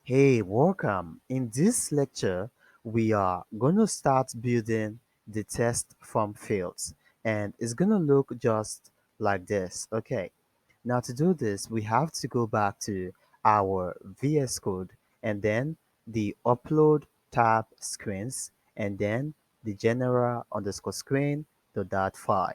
Hey, welcome. In this lecture, we are going to start building the test form fields, and it's going to look just like this. Okay, now to do this, we have to go back to our VS Code and then the upload tab screens and then the general underscore screen to that file.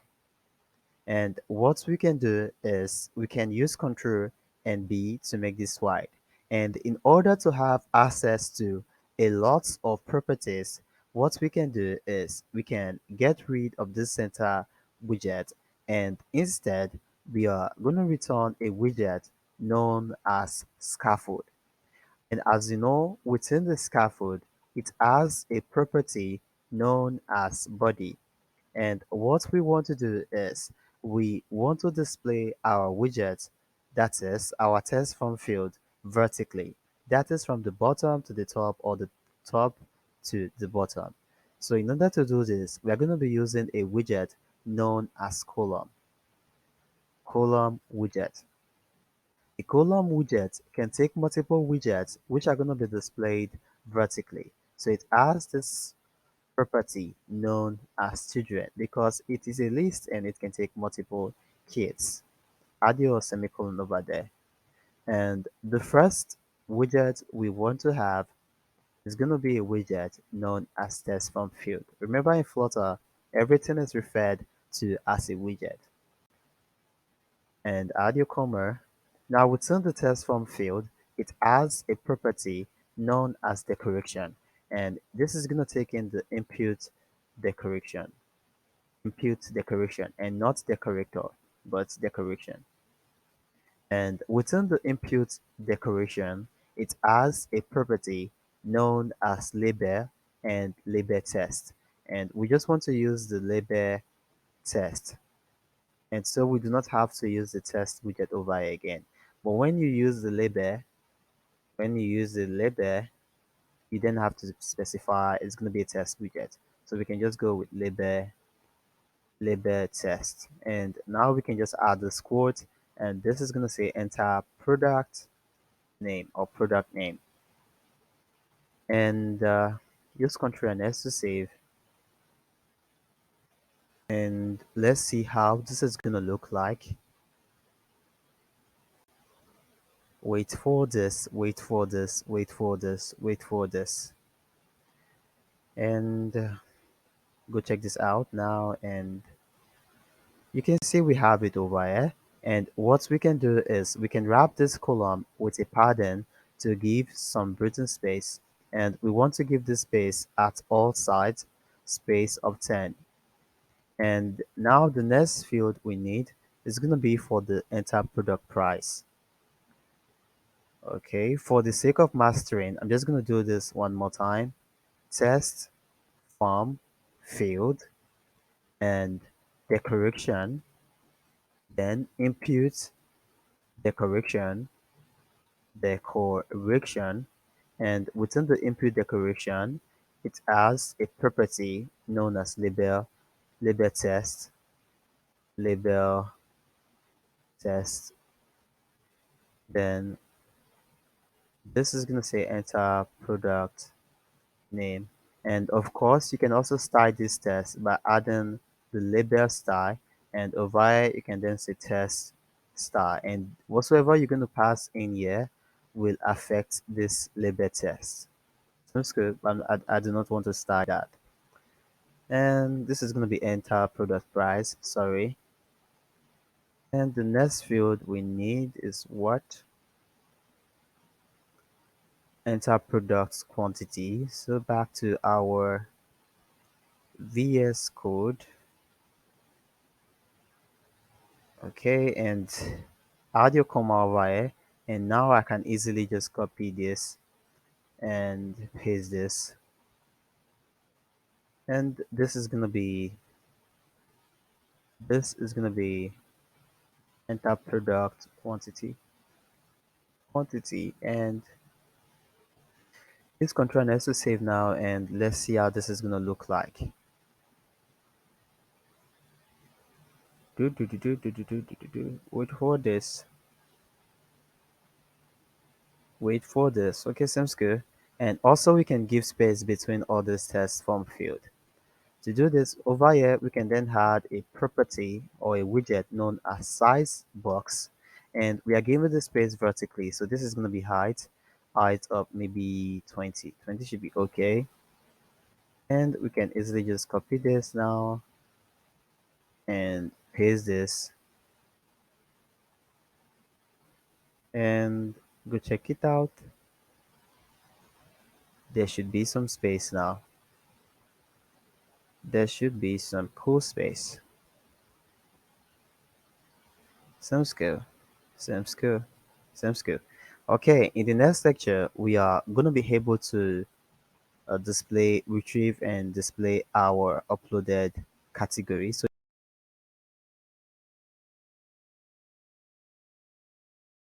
And what we can do is we can use Control and B to make this wide. And in order to have access to a lot of properties, what we can do is we can get rid of this center widget and instead we are going to return a widget known as scaffold. And as you know, within the scaffold, it has a property known as body. And what we want to do is we want to display our widget, that is our test form field, vertically. That is from the bottom to the top or the top to the bottom. So in order to do this, we are going to be using a widget known as column widget. A column widget can take multiple widgets which are going to be displayed vertically. So it has this property known as children because it is a list and it can take multiple kids. Add your semicolon over there. And the first widget we want to have is going to be a widget known as test form field. Remember in Flutter, everything is referred to as a widget. And add your comma. Now within the test form field, it has a property known as decoration. And this is going to take in the input decoration. Impute decoration and not decorator, but decoration. And within the impute decoration, it has a property known as label and label test. And we just want to use the label test. And so we do not have to use the test widget over here again. But when you use the label, you then have to specify it's going to be a test widget. So we can just go with label test. And now we can just add this quote, and this is going to say enter product name or product name. And use Ctrl and S to save. And let's see how this is going to look like. Wait for this, wait for this, wait for this, wait for this. And go check this out now. And you can see we have it over here. And what we can do is we can wrap this column with a pattern to give some breathing space. And we want to give this space at all sides, space of 10. And now the next field we need is going to be for the enter product price. Okay, for the sake of mastering, I'm just going to do this one more time. Test, form, field, and decoration, then input, decoration, decoration, and within the input decoration, it has a property known as label test, label test. Then this is going to say enter product name. And of course, you can also style this test by adding the label style. And over here, you can then say test style. And whatsoever you're going to pass in here will affect this label test. Sounds good, but I do not want to style that. And this is going to be enter product price, sorry. And the next field we need is what? Enter product quantity. So back to our VS Code. Okay, and add your comma over here. And now I can easily just copy this and paste this. And this is gonna be enter product quantity, and this control has to save now, and let's see how this is gonna look like. Wait for this. Wait for this. Okay, seems good. And also we can give space between all these test form field. To do this, over here, we can then add a property or a widget known as size box. And we are given the space vertically. So this is going to be height of maybe 20. 20 should be okay. And we can easily just copy this now and paste this and go check it out. There should be some space now. There should be some cool space. Sounds good. Sounds good. Sounds good. Okay, in the next lecture, we are going to be able to retrieve and display our uploaded category. So